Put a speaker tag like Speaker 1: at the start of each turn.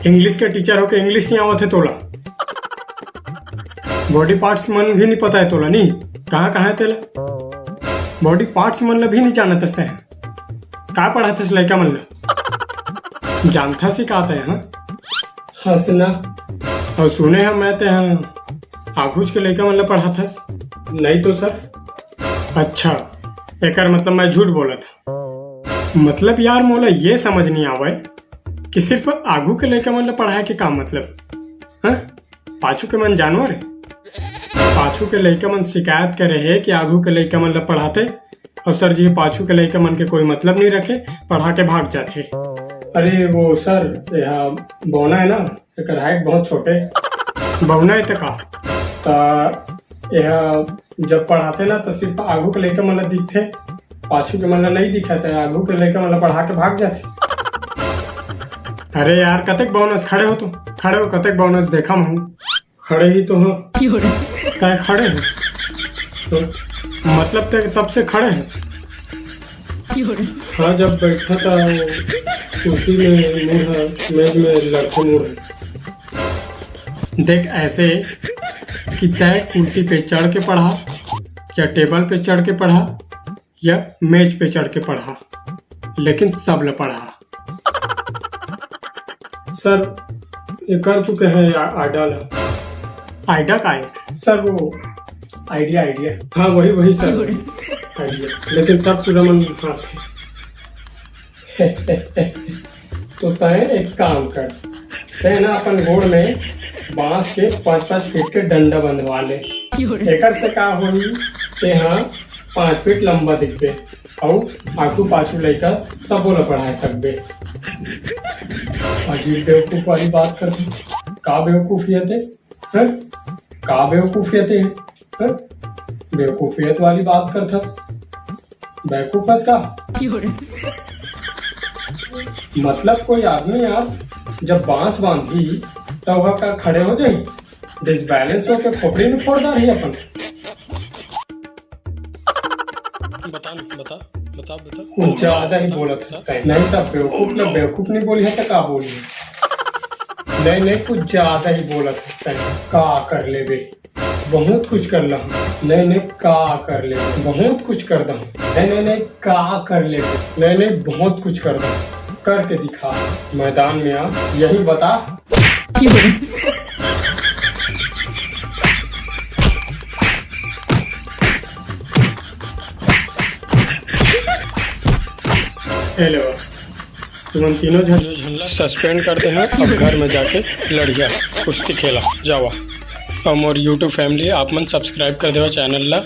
Speaker 1: English के teacher हो के इंग्लिश नहीं आवत है तोला। बॉडी पार्ट्स मन भी नहीं पता है तोला, नहीं कहाँ कहाँ है तेला। बॉडी पार्ट्स मन ला भी नहीं जानत है। का पढ़ा थस लड़का मन ला, जानता सी का आता है। हाँ हंसना और सुने हम मैं ते हाँ आघुज के लड़का मन ला पढ़ा थस। नहीं तो सर। अच्छा एकर मतलब मैं झूठ बोला था। मतलब यार मोला ये समझ नहीं आवे कि सिर्फ आघू के लड़का मन ला पढ़ाए के काम मतलब। हाँ पाछू के मन जानवर है। पाछू के लड़का मन शिकायत करे है कि आघू के लड़का मन ला पढ़ाते और सर जी पाछू के लड़का मन के कोई मतलब नहीं रखे, पढ़ा के भाग जाते। अरे वो सर यहाँ बौना है ना, एकर हाइट बहुत छोटे बौना है का यह जब पढ़ाते ना तो सिर्फ आगू के लड़का मन ला दिखते, पाछू के मन ला नहीं दिखाते। आगू के लड़का मन ला पढ़ा के भाग जाते। अरे यार कतक बोनस खड़े हो तुम, खड़े हो कतक बोनस देखा हूँ। खड़े ही तो हो क्या खड़े हो तो मतलब तब से खड़े हैं। हाँ जब बैठा था कुर्सी में मुँह मेज में लड़के मुँह देख ऐसे कि तय कुर्सी पे चढ़ के पढ़ा या टेबल पे चढ़ के पढ़ा या मेज पे चढ़ के पढ़ा, लेकिन सब ल पढ़ा। सर ये कर चुके हैं आइडा का है सर, वो आइडिया हाँ वही सर आइडिया, लेकिन सब पूरा मन खास थे। तो तय एक काम कर, तय ना अपन गोड़ में बांस के 5-5 फीट के डंडा बंधवा ले। एकर से का होई ते हाँ 5 फीट लंबा दिखबे और आखू पाछू लइका सब बोला पढ़ाए सकबे। अजीब बेवकूफ वाली बात करते, का बेवकूफियत है, का बेवकूफियत है, बेवकूफियत वाली बात करथस, बेवकूफस का मतलब। कोई आदमी यार जब बांस बांधी तो वह का खड़े हो जाए, डिसबैलेंस होके खोपड़ी में फोड़ रही है अपन। बता कुछ ज्यादा ही बोला था। नहीं तब बेवकूफ नहीं बोली है तो का बोली है। नहीं कुछ ज्यादा ही बोला था। का कर ले बे, बहुत कुछ कर ला। नहीं का कर ले, बहुत कुछ कर दा। नहीं का कर ले, नहीं बहुत कुछ कर दा। करके दिखा, मैदान में आ, यही बता। हेलो तुम तीनों झंडा सस्पेंड करते हैं। अब घर में जाके लड़िया कुश्ती खेला जावा। और मोर यूट्यूब फैमिली आप मन सब्सक्राइब कर देवा चैनल ला।